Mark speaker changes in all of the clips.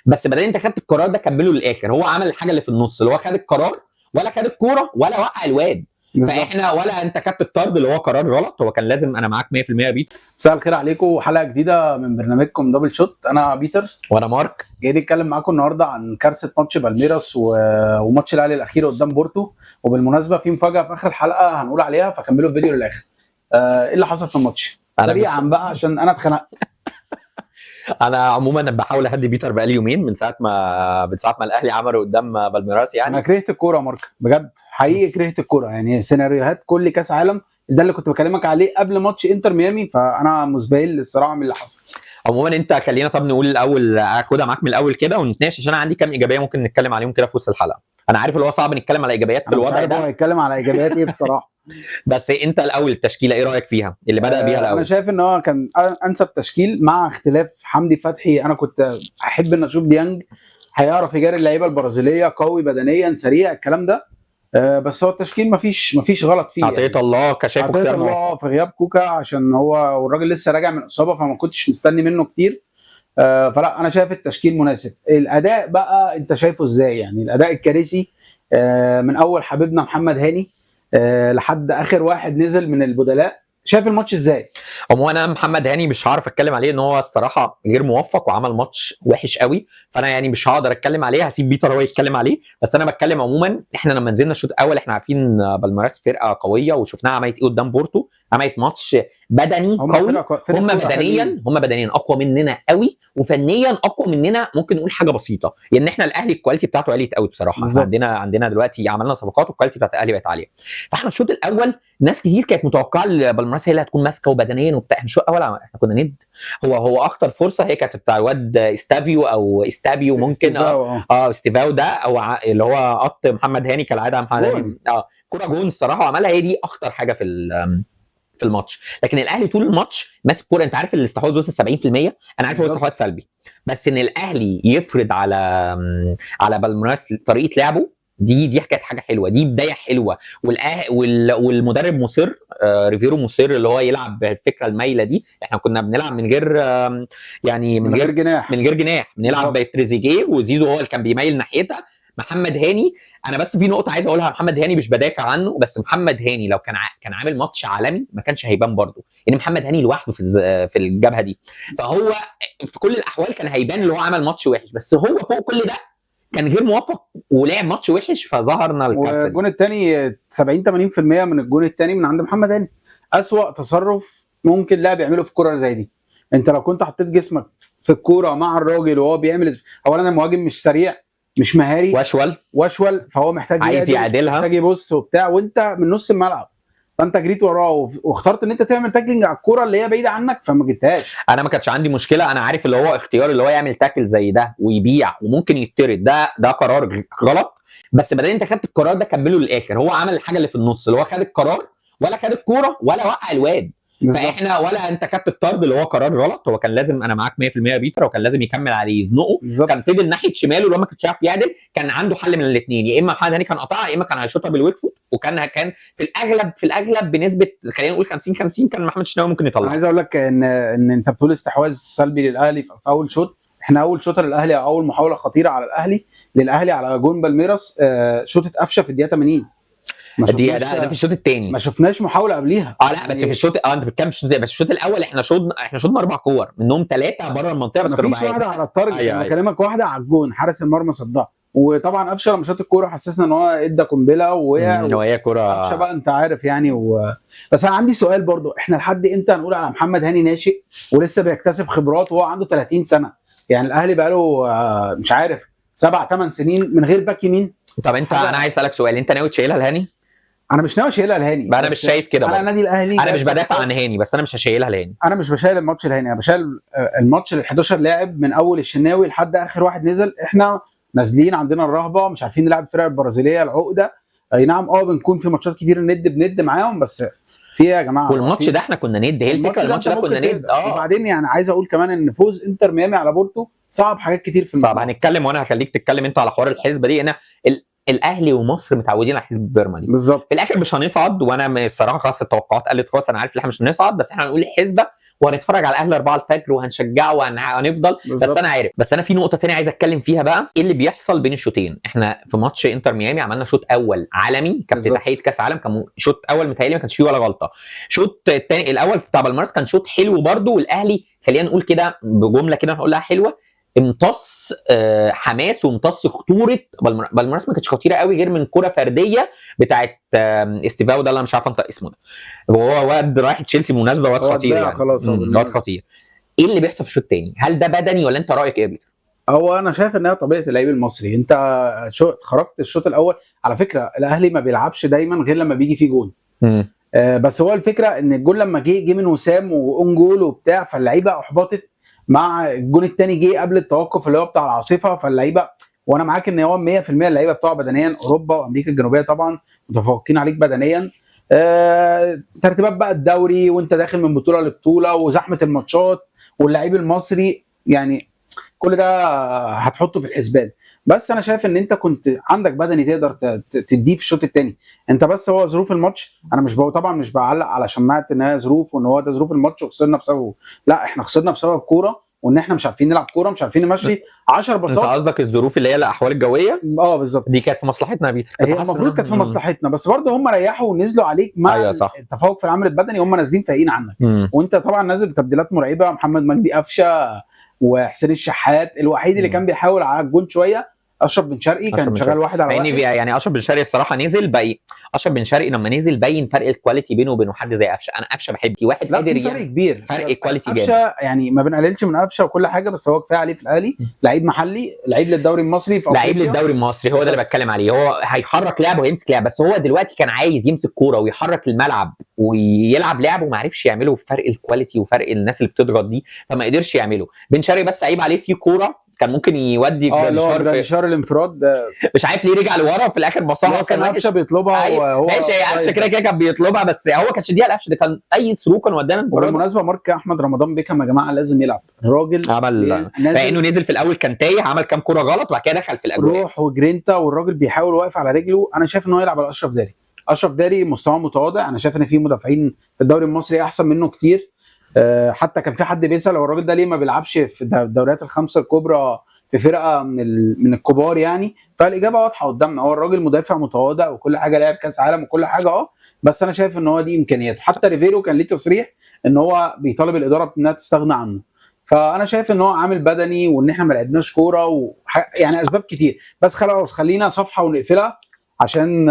Speaker 1: بس بدل انت خدت القرار ده كمله للاخر. هو عمل الحاجه اللي في النص، اللي هو خد القرار ولا خد الكوره ولا وقع الواد. فاحنا ولا انت خدت الطرد اللي هو قرار غلط، هو كان لازم. انا معاك 100% يا بيتر.
Speaker 2: مساء الخير عليكم، حلقه جديده من برنامجكم دبل شوت. انا بيتر
Speaker 1: وانا مارك،
Speaker 2: جاي نتكلم معاكم النهارده عن كارثه ماتش بالميراس وماتش الاهلي الاخير قدام بورتو. وبالمناسبه في مفاجاه في اخر الحلقه هنقول عليها، فكملوا الفيديو للاخر. ايه اللي حصل في الماتش سريعا بقى عشان انا اتخنقت.
Speaker 1: انا عموما بحاول اهدي بيتر بقالي يومين من ساعه ما الاهلي عملوا قدام بالميراس. يعني
Speaker 2: انا كرهت الكوره مارك، بجد حقيقي كرهت الكوره. يعني سيناريوهات كل كاس عالم ده اللي كنت بكلمك عليه قبل ماتش انتر ميامي، فانا مزبهل الصراحه من اللي حصل.
Speaker 1: عموما انت خلينا طب نقول الاول، اخدها معاك من الاول كده ونتناقش، عشان انا عندي كام ايجابيه ممكن نتكلم عليهم كده في وسط الحلقه. انا عارف اللي هو صعب نتكلم على ايجابيات في الوضع ده.
Speaker 2: هو هيتكلم على ايجابيات ايه بصراحه؟
Speaker 1: بس انت الاول التشكيله ايه رايك فيها اللي بدا بيها الاول؟
Speaker 2: انا شايف ان هو كان انسب تشكيل مع اختلاف حمدي فتحي. انا كنت احب ان اشوف ديانج هيعرف يجاري اللعيبه البرازيليه، قوي بدنيا سريع الكلام ده. بس هو التشكيل مفيش غلط فيه.
Speaker 1: عطيه
Speaker 2: يعني
Speaker 1: الله كشايفه
Speaker 2: عطيه الله في غياب كوكا، عشان هو والراجل لسه راجع من اصابه، فما كنتش مستني منه كتير. فلا انا شايف التشكيل مناسب. الاداء بقى انت شايفه ازاي؟ يعني الاداء الكارثي من اول حبيبنا محمد هاني لحد اخر واحد نزل من البدلاء. شايف الماتش ازاي؟
Speaker 1: عموما انا محمد هاني مش هعرف اتكلم عليه، ان هو الصراحه غير موفق وعمل ماتش وحش قوي، فانا يعني مش هقدر اتكلم عليه، هسيب بيتر هو يتكلم عليه. بس انا بتكلم عموما، احنا لما نزلنا الشوط الاول احنا عارفين بالميراس فرقه قويه، وشفناها عملت ايه قدام بورتو. عملت ماتش بدني قوي. هم بدنيا اقوى مننا قوي، وفنيا اقوى مننا. ممكن نقول حاجه بسيطه، لان احنا الاهلي الكواليتي بتاعته عاليه قوي بصراحه. عندنا دلوقتي عملنا صفقات والكواليتي بتاعت الاهلي بقت عاليه. فاحنا الشوط الاول ناس كتير كانت متوقعه بالميراس هي اللي هتكون ماسكه وبدنيا وبتاع. الشوط الاول احنا كنا ند. هو اكتر فرصه هي كانت بتاع الواد استابيو ممكن استيفاو ده، او اللي هو قط محمد هاني كالعاده. محمد هاني كره جون الصراحه عملها، هي دي اخطر حاجه في الماتش. لكن الاهلي طول الماتش ماسك كوره. انت عارف الاستحواذ وصل 70%، انا عارف هو استحواذ سلبي، بس ان الاهلي يفرض على بالميراس طريقه لعبه، دي كانت حاجه حلوه، دي بدايه حلوه. والمدرب مصر، ريفيرو مصر، اللي هو يلعب بالفكره المايله دي. احنا كنا بنلعب من غير يعني من غير جناح بنلعب بتريزيجيه وزيزو هو اللي كان بيميل ناحيتها. محمد هاني، انا بس في نقطه عايز اقولها. محمد هاني مش بدافع عنه، بس محمد هاني لو كان عامل ماتش عالمي ما كانش هيبان برضه، ان محمد هاني لوحده في الجبهه دي. فهو في كل الاحوال كان هيبان اللي هو عمل ماتش وحش، بس هو فوق كل ده كان غير موفق ولعب ماتش وحش، فظهرنا الكارثه.
Speaker 2: والجون الثاني 70-80% من الجون الثاني من عند محمد هاني. اسوأ تصرف ممكن لاعب يعمله في كوره زي دي. انت لو كنت حطيت جسمك في الكوره مع الراجل وهو بيعمل، اولا المهاجم مش سريع، مش مهاري، واشول، فهو محتاج
Speaker 1: عايز يعدلها،
Speaker 2: محتاج يبص وبتاع، وانت من نص الملعب، فانت جريت وراه واخترت ان انت تعمل تاكلينج على الكوره اللي هي بعيده عنك، فما جبتهاش.
Speaker 1: انا ما كانش عندي مشكله، انا عارف اللي هو اختيار اللي هو يعمل تاكل زي ده ويبيع وممكن يتطرد، ده قرار غلط. بس بدل انت خدت القرار ده كمله للاخر. هو عمل الحاجه اللي في النص، اللي هو خد القرار ولا خد الكوره ولا وقع الواد. فاحنا ولا انت خدت الطرد اللي هو قرار غلط. هو كان لازم، انا معاك 100% يا بيتر، وكان لازم يكمل عليه يزنقه. كان فضل ناحيه شماله لو ما كانش عارف يعدل. كان عنده حل من الاثنين، يا اما محمد هاني كان قطعها، يا اما كان هيشوطها بالويك فوت. وكان في الاغلب بنسبه خلينا نقول 50-50 كان محمد الشناوي ممكن يطلع.
Speaker 2: انا عايز اقول لك ان انت بتقول استحواذ سلبي للاهلي في اول شوط. احنا اول شوط للاهلي، اول محاوله خطيره على للاهلي على جون بالميراس، شوطه قفشه في الدقيقه 80.
Speaker 1: ده في الشوط الثاني،
Speaker 2: ما شفناش محاوله قبليها.
Speaker 1: لا يعني بس في الشوط انت بتتكلم بس الشوط الاول احنا شوطنا 4 كور، منهم 3 بره المنطقه بس كانوا
Speaker 2: بعيد. واحده على التارجت. انا بكلمك واحده على الجون، حارس المرمى صدها. وطبعا قفشه لما شاط الكوره حسسنا ان هو ادى قنبله
Speaker 1: وهي كوره
Speaker 2: قفشه بقى، انت عارف يعني بس انا عندي سؤال برضو، احنا لحد امتى هنقول على محمد هاني ناشئ ولسه بيكتسب خبرات وهو عنده 30 سنه؟ يعني الاهلي بقى له مش عارف 7-8 سنين من غير باك يمين.
Speaker 1: طب انا عايز اسالك سؤال، انت ناوي تشيلها لهاني؟
Speaker 2: انا مش ناوي اشيلها لهاني.
Speaker 1: انا مش شايف كده.
Speaker 2: انا نادي الاهلي،
Speaker 1: انا مش بدافع عن هاني، بس انا مش هشيلها لهاني.
Speaker 2: انا مش بشيل الماتش لهاني، انا بشيل الماتش ال 11 لاعب من اول الشناوي لحد اخر واحد نزل. احنا نازلين عندنا الرهبه، مش عارفين نلعب الفرق البرازيليه العقده. اي نعم بنكون في ماتشات كتير بند معاهم، بس في يا جماعه.
Speaker 1: والماتش ده احنا كنا ند، هي الفكره. الماتش ده كنا ند.
Speaker 2: وبعدين يعني عايز اقول كمان ان فوز انتر ميامي على بورتو صعب حاجات كتير في
Speaker 1: الموضوع. صعب. هنتكلم وانا هخليك تتكلم انت على حوار الحسبه دي. انا الاهلي ومصر متعودين على حسب بيرما دي
Speaker 2: بالظبط.
Speaker 1: في الاخر مش هنصعد، وانا الصراحه خلاص التوقعات قلت خلاص. انا عارف ان احنا مش هنصعد، بس احنا هنقول الحسبه وهنتفرج على الاهلي 4 الفجر وهنشجعه وهنفضل. بس انا عارف. بس انا في نقطه ثانيه عايز اتكلم فيها بقى، ايه اللي بيحصل بين الشوطين. احنا في ماتش انتر ميامي عملنا شوط اول عالمي كافتتاحيه كاس عالم، كان شوط اول متهيألي ما كانش فيه ولا غلطه. شوط الثاني الاول بتاع بالمارس كان شوط حلو برده، والاهلي خلينا نقول كده بجمله كده نقولها حلوه، امتص حماس وامتص خطوره بالمارس. ما كانتش خطيره قوي غير من كره فرديه بتاعت استيفاو ده اللي انا مش عارف انطق اسمه ده، وهو واد رايح تشيلسي بالمناسبه، واد خطير يعني،
Speaker 2: خلاص
Speaker 1: واد خطير. ايه اللي بيحصل في الشوط الثاني؟ هل ده بدني ولا انت رايك ايه؟
Speaker 2: هو انا شايف انها طبيعه اللعيب المصري. انت خرجت الشوط الاول، على فكره الاهلي ما بيلعبش دايما غير لما بيجي فيه جول. بس هو الفكره ان الجول لما جه من وسام واون جول وبتاع، فاللعيبه احبطت مع الجول الثاني جه قبل التوقف اللي هو بتاع العاصفه، فاللعيبه، وانا معاك ان هو 100% اللعيبه بتوع بدنيا اوروبا وامريكا الجنوبيه طبعا متفوقين عليك بدنيا. ترتيبات بقى الدوري وانت داخل من بطوله لبطوله وزحمه الماتشات واللعيب المصري، يعني كل ده هتحطه في الحسبان. بس انا شايف ان انت كنت عندك بدني تقدر تديه في الشوط الثاني. انت بس هو ظروف الماتش، انا مش طبعا مش بعلق على شماعه ان هي ظروف وان هو ده ظروف الماتش وخسرنا بسببه، لا احنا خسرنا بسبب كوره، وان احنا مش عارفين نلعب كوره، مش عارفين نمشي 10 باصات.
Speaker 1: انت قصدك الظروف اللي هي الاحوال الجويه؟
Speaker 2: بالظبط،
Speaker 1: دي كانت في مصلحتنا يا بيتر،
Speaker 2: هي المفروض كانت في مصلحتنا، بس برضه هم ريحوا ونزلوا عليك مع
Speaker 1: أيوة صح.
Speaker 2: التفوق في العمل البدني، هم نازلين فايقين عنك. وانت طبعا نازل بتبديلات مرعبه، محمد مجدي قفشه وحسين الشحات، الوحيد اللي كان بيحاول على الجون شويه اشرف بن شرقي كان شغال واحد على واحد.
Speaker 1: يعني اشرف بن شرقي الصراحه نزل باين، اشرف بن شرقي لما نزل باين فرق الكواليتي بينه وبين حد زي قفشه. انا قفشه بحب واحد قادر
Speaker 2: فرق كبير،
Speaker 1: فرق الكواليتي
Speaker 2: جامد. قفشه يعني ما بنقللش من قفشه وكل حاجه، بس هو كفايه عليه في الاهلي، لعيب محلي، لعيب للدوري المصري في
Speaker 1: لعيب للدوري المصري، هو ده اللي بتكلم عليه. هو هيحرك لعب ويمسك لعب، بس هو دلوقتي كان عايز يمسك كوره ويحرك الملعب ويلعب لعب وما عرفش يعمله بفرق الكواليتي وفرق الناس اللي بتضغط دي، فما قدرش يعمله. بن شرقي بس عيب عليه في كوره كان ممكن يودي
Speaker 2: جراديشار الانفراد،
Speaker 1: مش عارف ليه رجع لورا في الاخر بصاها،
Speaker 2: كان قفشه بيطلبها وهو
Speaker 1: ماشي، قفشه كده كان بيطلبها، بس هو كانش دي قفشه، ده كان اي ثرو كان ودانا.
Speaker 2: بالمناسبه مارك احمد رمضان بيكهام يا جماعه لازم يلعب، الراجل
Speaker 1: عمل لانه نزل في الاول كان تايه، عمل كام كوره غلط وبعد كده دخل في الاجواء
Speaker 2: روح وجرينتا، والراجل بيحاول واقف على رجله. انا شايف ان هو يلعب على اشرف داري. اشرف داري مستواه متواضع، انا شايف ان في مدافعين في الدوري المصري احسن منه كتير. حتى كان في حد بيسال هو الراجل ده ليه ما بيلعبش في الدوريات الخمسه الكبرى في فرقه من الكبار يعني. فالاجابه واضحه قدامنا، هو الراجل مدافع متواضع وكل حاجه، لعب كاس عالم وكل حاجه بس انا شايف ان هو دي امكانياته. حتى ريفيرو كان ليه تصريح ان هو بيطالب الاداره انها تستغنى عنه. فانا شايف ان هو عامل بدني وان احنا ما لعبناش كوره يعني اسباب كتير. بس خلاص خلينا صفحه ونقفلها عشان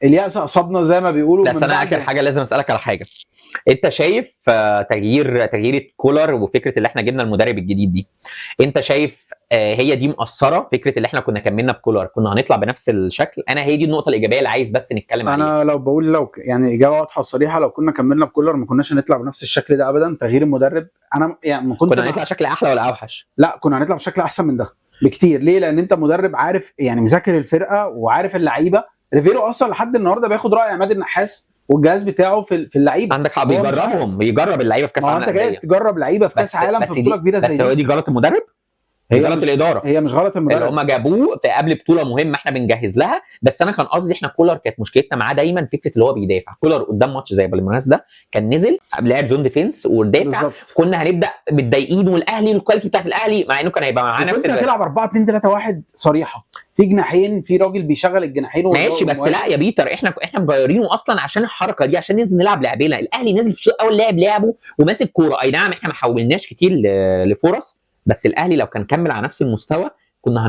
Speaker 2: اليأس اصابنا زي ما بيقولوا.
Speaker 1: بس انا اخر حاجه لازم اسالك على حاجه، انت شايف تغيير كولر وفكره اللي احنا جبنا المدرب الجديد دي، انت شايف هي دي مؤثره؟ فكره اللي احنا كنا كملنا بكولر كنا هنطلع بنفس الشكل؟ انا هي دي النقطه الايجابيه اللي عايز بس نتكلم عليها.
Speaker 2: انا لو بقول يعني اجابه واضحه وصريحه، لو كنا كملنا بكولر ما كناش هنطلع بنفس الشكل ده ابدا. تغيير المدرب انا يعني ما
Speaker 1: كنا هنطلع شكل احلى ولا اوحش؟
Speaker 2: لا كنا هنطلع بشكل احسن من ده بكتير. ليه؟ لان انت مدرب عارف يعني مذاكر الفرقه وعارف اللعيبه. ريفيرو اصلا لحد النهارده بياخد راي عماد النحاس والجهاز بتاعه في اللعيبه.
Speaker 1: عندك حق، بيجرب اللعيبه في كاس عالم.
Speaker 2: انت جاي تجرب لعيبه في كاس عالم في بطوله كبيره زي دي.
Speaker 1: بس هو دي غلط المدرب؟ هي غلط الاداره.
Speaker 2: هي مش غلط المدرب
Speaker 1: اللي هم جابوه في قبل بطوله مهمه احنا بنجهز لها. بس انا كان قصدي احنا كولر كانت مشكلتنا معاه دايما فكره اللي هو بيدافع. كولر قدام ماتش زي بالمناسبه ده كان نزل لعب زون ديفنس ودافع، كنا هنبدا متضايقين، والاهلي الكواليتي بتاعت الاهلي مع انه كان هيبقى معاه نفس
Speaker 2: هتلعب 4-2-3-1 صريحه في جناحين، في راجل بيشغل الجناحين
Speaker 1: ماشي. بس لا يا بيتر، احنا مغيرينه اصلا عشان الحركه دي، عشان ننزل نلعب لعبنا. الاهلي نزل في الشوط الاول لعبه وماسك كوره، اي نعم احنا ما حولناش كتير لفرص، بس الاهلي لو كان كمل على نفس المستوى كنا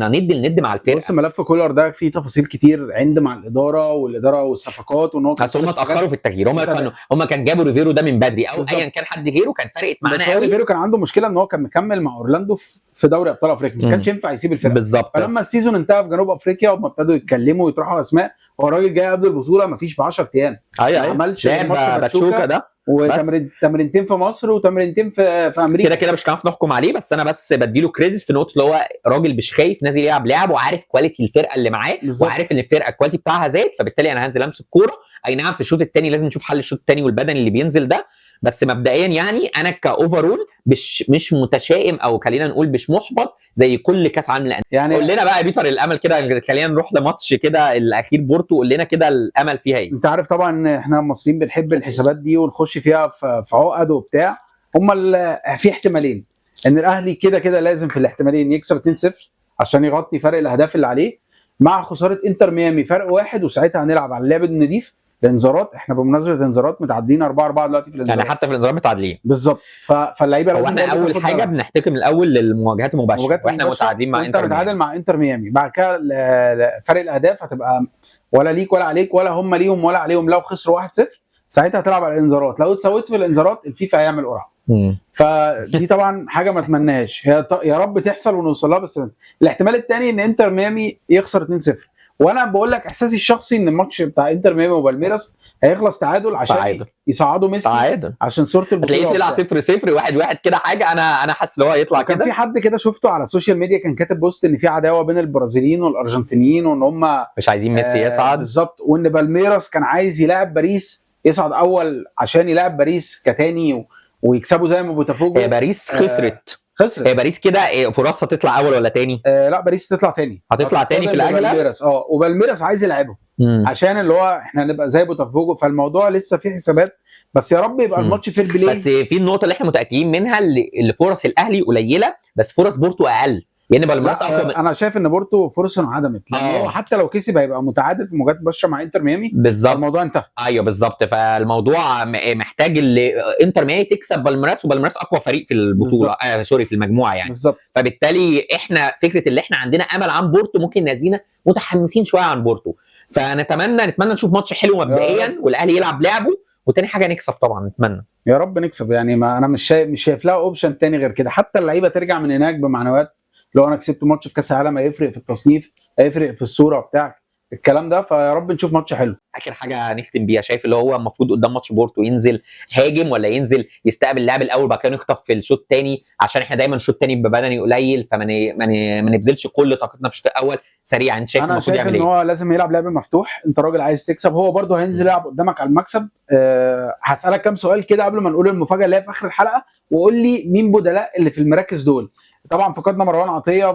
Speaker 1: ند مع الفرقه.
Speaker 2: بص ملف كولر ده فيه تفاصيل كتير عند مع الاداره والصفقات، وان هو
Speaker 1: بس هم اتاخروا في التغيير. هم كان جابوا ريفيرو ده من بدري، او ايا كان حد غيره كان فرقت معانا قوي.
Speaker 2: ريفيرو كان عنده مشكله ان هو كان مكمل مع اورلاندو في دوري ابطال افريقيا، ما كانش ينفع يسيب الفرقه
Speaker 1: بالظبط.
Speaker 2: فلما السيزون انتهى في جنوب افريقيا وما ابتدوا يتكلموا ويطرحوا اسماء، هو الراجل جاي قبل البطوله ما فيش ب 10 ايام ما عملش
Speaker 1: باتشوكا ده
Speaker 2: وتمرينتين في مصر وتمرينتين في امريكا.
Speaker 1: كده مش هنعرف نحكم عليه، بس انا بس بديله كريدت في نقطه اللي هو راجل مش خايف، نازل يلعب لعب وعارف كواليتي الفرقه اللي معاه، وعارف ان الفرقه الكواليتي بتاعها زاد، فبالتالي انا هنزل امسك كوره. اي نعم في الشوط الثاني لازم نشوف حل الشوط الثاني والبدني اللي بينزل ده، بس مبدئيا يعني انا كاوفرول مش متشائم، او خلينا نقول مش محبط زي كل كاس عالم للانديه.
Speaker 2: يعني
Speaker 1: قول لنا بقى يا بيتر الامل كده، خلينا نروح لماتش كده الاخير بورتو، قول لنا كده الامل فيها ايه.
Speaker 2: انت عارف طبعا ان احنا المصريين بنحب الحسابات دي ونخش فيها في عقد وبتاع. في احتمالين، ان الاهلي كده كده لازم في الاحتمالين يكسب 2-0 عشان يغطي فرق الاهداف اللي عليه، مع خساره انتر ميامي فرق واحد، وساعتها هنلعب على اللعب النضيف. الانذارات احنا بمناسبه الانذارات متعدين 4-4 دلوقتي في
Speaker 1: يعني
Speaker 2: الانذارات،
Speaker 1: حتى في الانذار متعادلين
Speaker 2: بالظبط. فاللعيبه
Speaker 1: هو
Speaker 2: لازم
Speaker 1: احنا
Speaker 2: برضه
Speaker 1: اول
Speaker 2: تاخد
Speaker 1: حاجه
Speaker 2: بالها.
Speaker 1: بنحتكم الاول للمواجهات المباشره، واحنا متعادلين مع
Speaker 2: وانت
Speaker 1: انتر
Speaker 2: متعادل
Speaker 1: ميامي.
Speaker 2: مع انتر ميامي، بعد كده فرق الاهداف هتبقى ولا ليك ولا عليك، ولا هم ليهم ولا عليهم. لو خسروا 1-0 ساعتها هتلعب على الانذارات، لو اتسويت في الانذارات الفيفا هيعمل قرعه. فدي طبعا حاجه ما اتمناهاش، يا رب تحصل ونوصل لها. بس الاحتمال الثاني ان انتر ميامي يخسر 2-0، وانا بقول لك احساسي الشخصي ان الماتش بتاع انتر ميامي وبالميراس هيخلص تعادل عشان يصعدوا ميسي،
Speaker 1: تعادل
Speaker 2: عشان صوره البطوله.
Speaker 1: هتلاقيه طلع 0-0 1-1 كده حاجه، انا حاسس ان هو هيطلع كده.
Speaker 2: كان في حد كده شفته على السوشيال ميديا كان كاتب بوست ان في عداوه بين البرازيليين والارجنتينيين، وان هم
Speaker 1: مش عايزين ميسي يصعد
Speaker 2: بالظبط، وان بالميراس كان عايز يلاعب باريس يصعد اول عشان يلاعب باريس كتاني ويكسبوا زي ما بوتافوجو.
Speaker 1: هي باريس خسرت.
Speaker 2: خسرت.
Speaker 1: هي باريس كده فرصها تطلع اول ولا تاني؟
Speaker 2: لا باريس تطلع تاني،
Speaker 1: هتطلع تاني في الاغلب.
Speaker 2: بالميراس وبالميراس عايز يلعبه عشان اللي هو احنا نبقى زي بوتافوجو، فالموضوع لسه فيه حسابات، بس يا رب يبقى الماتش فير بلاي.
Speaker 1: بس في النقطه اللي احنا متاكدين منها اللي فرص الاهلي قليله، بس فرص بورتو اقل، لان بالميراس اقوى من...
Speaker 2: انا شايف ان بورتو فرصه انعدمت، لان هو حتى لو كسب هيبقى متعادل في مواجهات مباشره مع انتر ميامي.
Speaker 1: بالظبط،
Speaker 2: الموضوع انتهى.
Speaker 1: ايوه بالظبط، فالموضوع محتاج انتر ميامي تكسب بالميراس، وبالميراس اقوى فريق في البطوله سوري في المجموعه يعني.
Speaker 2: بالظبط.
Speaker 1: فبالتالي احنا فكره اللي احنا عندنا امل عن بورتو، ممكن نازينا متحمسين شويه عن بورتو، فنتمنى نشوف ماتش حلو مبدئيا والاهلي يلعب لعبه، وتاني حاجه نكسب طبعا، نتمنى
Speaker 2: يا رب نكسب. يعني ما انا مش شايف لها اوبشن تاني غير كده، حتى اللعيبه ترجع من هناك بمعنويات. لو انا كسبت ماتش في كاس العالم هيفرق في التصنيف، هيفرق في الصوره بتاعك الكلام ده، فيا رب نشوف ماتش حلو.
Speaker 1: اخر حاجه نختم بيها، شايف اللي هو المفروض قدام ماتش بورتو ينزل هاجم، ولا ينزل يستقبل اللاعب الاول بعد كده نخطف في الشوط الثاني، عشان احنا دايما الشوط الثاني بيبقى بدني قليل، ما نبذلش كل طاقتنا في الشوط الاول سريعا. انت شايف المفروض يعمل ايه؟
Speaker 2: انا شايف ان هو لازم يلعب لعب مفتوح، انت راجل عايز تكسب، هو برده هينزل يلعب قدامك على المكسب. هسالك كام سؤال كده قبل ما نقول المفاجاه اللي هي في اخر الحلقه، وقول لي مين بدلاء اللي في المراكز دول. طبعا فقدنا مروان عطيه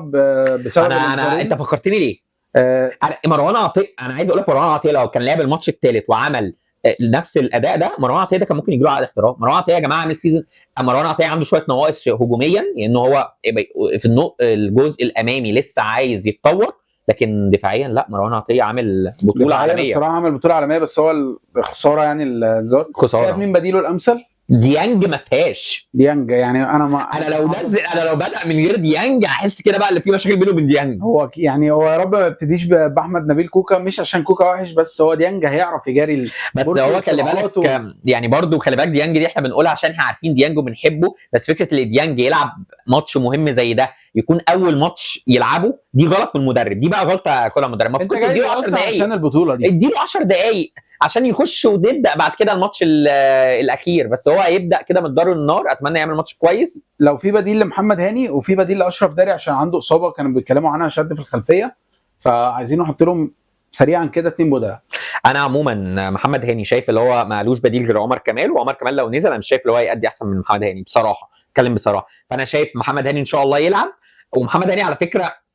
Speaker 2: بسبب
Speaker 1: انت فكرتني ليه؟ مروان عطيه، انا عايز اقول لك مروان عطيه لو كان لعب الماتش الثالث وعمل نفس الاداء ده، مروان عطيه ده كان ممكن يجي له عقد احتراف. مروان عطيه يا جماعه عامل سيزون، مروان عطيه عنده شويه نواقص هجوميا، لان هو في الجزء الامامي لسه عايز يتطور، لكن دفاعيا لا، مروان عطيه عامل بطوله عالميه
Speaker 2: بصراحه، عامل بطوله عالميه، بس هو الخساره يعني الانذار.
Speaker 1: خساره.
Speaker 2: شايف مين بديله الامثل؟
Speaker 1: ديانج ما فيهاش.
Speaker 2: ديانج يعني
Speaker 1: انا لو بدا من غير ديانج احس كده بقى اللي في مشاكل بينه وبين ديانج.
Speaker 2: هو يا رب ما يبتديش باحمد نبيل كوكا، مش عشان كوكا وحش، بس هو ديانج هيعرف يجاري
Speaker 1: بس هو خلي بالك يعني برضو خلي بالك ديانج دي احنا بنقولها عشان احنا عارفين ديانج وبنحبه، بس فكره ان ديانج يلعب ماتش مهم زي ده يكون اول ماتش يلعبه، دي غلط من المدرب، دي بقى غلطه ياخدها المدرب. المفروض تديله 10 دقائق
Speaker 2: عشان البطوله دي،
Speaker 1: اديله 10 دقائق عشان يخش ونبدا بعد كده الماتش الاخير، بس هو هيبدا كده من دار النار. اتمنى يعمل ماتش كويس.
Speaker 2: لو في بديل لمحمد هاني وفي بديل لاشرف داري عشان عنده اصابه كانوا بيتكلموا عنها، شد في الخلفيه، فعايزين نحط لهم سريعا كده 2 بدلاء.
Speaker 1: انا عموما محمد هاني شايف اللي هو معلوش بديل غير عمر كمال، وعمر كمال لو نزل انا مش شايف اللي هو هيأدي احسن من محمد هاني بصراحه، اتكلم بصراحه. فانا شايف محمد هاني ان شاء الله يلعب. ومحمد هاني على فكره،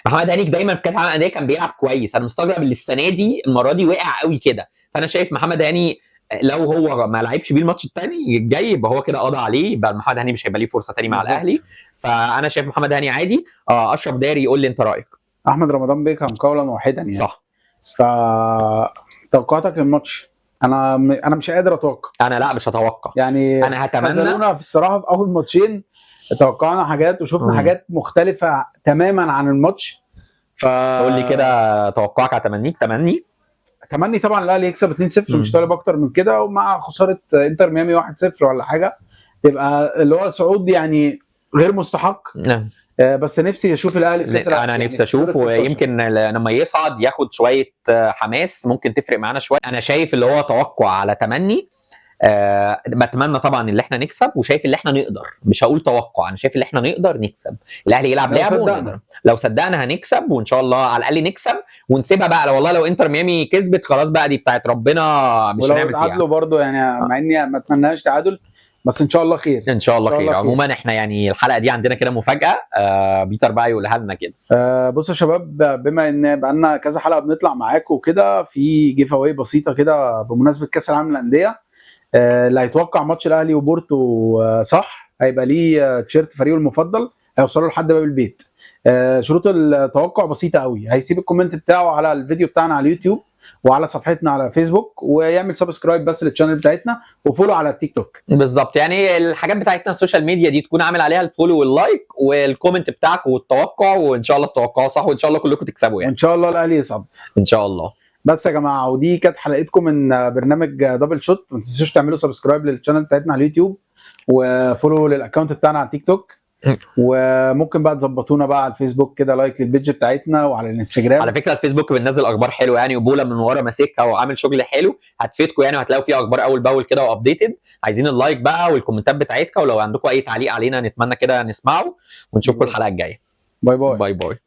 Speaker 1: محمد هاني دايما في كاس العالم للانديه كان بيلعب كويس، انا مستغرب ان السنه دي المره دي وقع قوي كده. فانا شايف محمد هاني لو هو ما لعبش بيه الماتش الثاني الجاي يبقى هو كده قضى عليه، يبقى محمد هاني مش هيبقى ليه فرصه ثانيه مع الاهلي. فانا شايف محمد هاني عادي. اشرف داري يقول لي انت رايك.
Speaker 2: احمد رمضان بيكهام قولا واحدا يعني.
Speaker 1: صح.
Speaker 2: توقعاتك للماتش؟ انا مش قادر اتوقع.
Speaker 1: انا لا مش هتوقع
Speaker 2: يعني.
Speaker 1: انا هتمنى.
Speaker 2: في الصراحه في اول ماتشين توقعنا حاجات وشفنا حاجات مختلفه تماما عن الماتش.
Speaker 1: قول لي كده توقعك. تمني
Speaker 2: طبعا الاهلي يكسب 2-0، مش طالب اكتر من كده، ومع خساره انتر ميامي 1-0 ولا حاجه تبقى اللي هو صعود يعني غير مستحق. بس نفسي اشوف الاهلي في كاس العالم.
Speaker 1: انا نفسي اشوف، ويمكن لما يصعد ياخد شويه حماس ممكن تفرق معانا شويه. انا شايف اللي هو توقع على تمني بتمنى طبعا ان احنا نكسب، وشايف ان احنا نقدر، مش هقول توقع، انا شايف ان احنا نقدر نكسب. الاهلي يلعب
Speaker 2: لو
Speaker 1: لعبه
Speaker 2: صدقنا.
Speaker 1: ونقدر، لو صدقنا هنكسب، وان شاء الله على الاقل نكسب ونسيبها بقى. لو والله لو انتر ميامي كسبت خلاص بقى دي بتاعت ربنا، مش
Speaker 2: ولو
Speaker 1: هنعمل فيها.
Speaker 2: اتعادلوا برضو يعني، مع اني ما اتمناش تعادل، بس ان شاء الله خير.
Speaker 1: ان شاء الله
Speaker 2: إن شاء
Speaker 1: خير.
Speaker 2: الله خير.
Speaker 1: عموما احنا يعني الحلقه دي عندنا كده مفاجاه، بيتر بقى يقولها لنا كده.
Speaker 2: بصوا يا شباب، بما ان بقالنا كذا حلقه بنطلع معاكم وكده، في جيف اواي بسيطه كده بمناسبه كاس العالم للانديه. اللي هيتوقع ماتش الاهلي وبورتو صح، هيبقى ليه تيشيرت فريقه المفضل، هيوصله لحد باب البيت. شروط التوقع بسيطه قوي، هيسيب الكومنت بتاعه على الفيديو بتاعنا على اليوتيوب وعلى صفحتنا على فيسبوك، ويعمل سبسكرايب بس للشانل بتاعتنا، وفولو على التيك توك.
Speaker 1: بالظبط، يعني الحاجات بتاعتنا السوشيال ميديا دي تكون عامل عليها الفولو واللايك والكومنت بتاعك والتوقع، وان شاء الله التوقع صح، وان شاء الله كلكم تكسبوا يعني.
Speaker 2: وان شاء الله الاهلي يصعد
Speaker 1: ان شاء الله.
Speaker 2: بس يا جماعه، ودي كانت حلقتكم من برنامج دبل شوت. ما تنسوش تعملوا سبسكرايب للشانل بتاعتنا على اليوتيوب، وفولو للاكونت بتاعنا على التيك توك، وممكن بقى تظبطونا بقى على الفيسبوك كده، لايك للبيج بتاعتنا، وعلى الانستجرام.
Speaker 1: على فكره الفيسبوك بننزل اخبار حلوه يعني، وبولا من ورا ماسكها وعامل شغل حلو هتفيدكم يعني، وهتلاقوا فيه اخبار اول باول كده وابديتد. عايزين اللايك بقى والكومنتات بتاعتكم، ولو عندكم اي تعليق علينا نتمنى كده نسمعه، ونشوفكم الحلقه الجايه.
Speaker 2: باي باي.
Speaker 1: باي باي.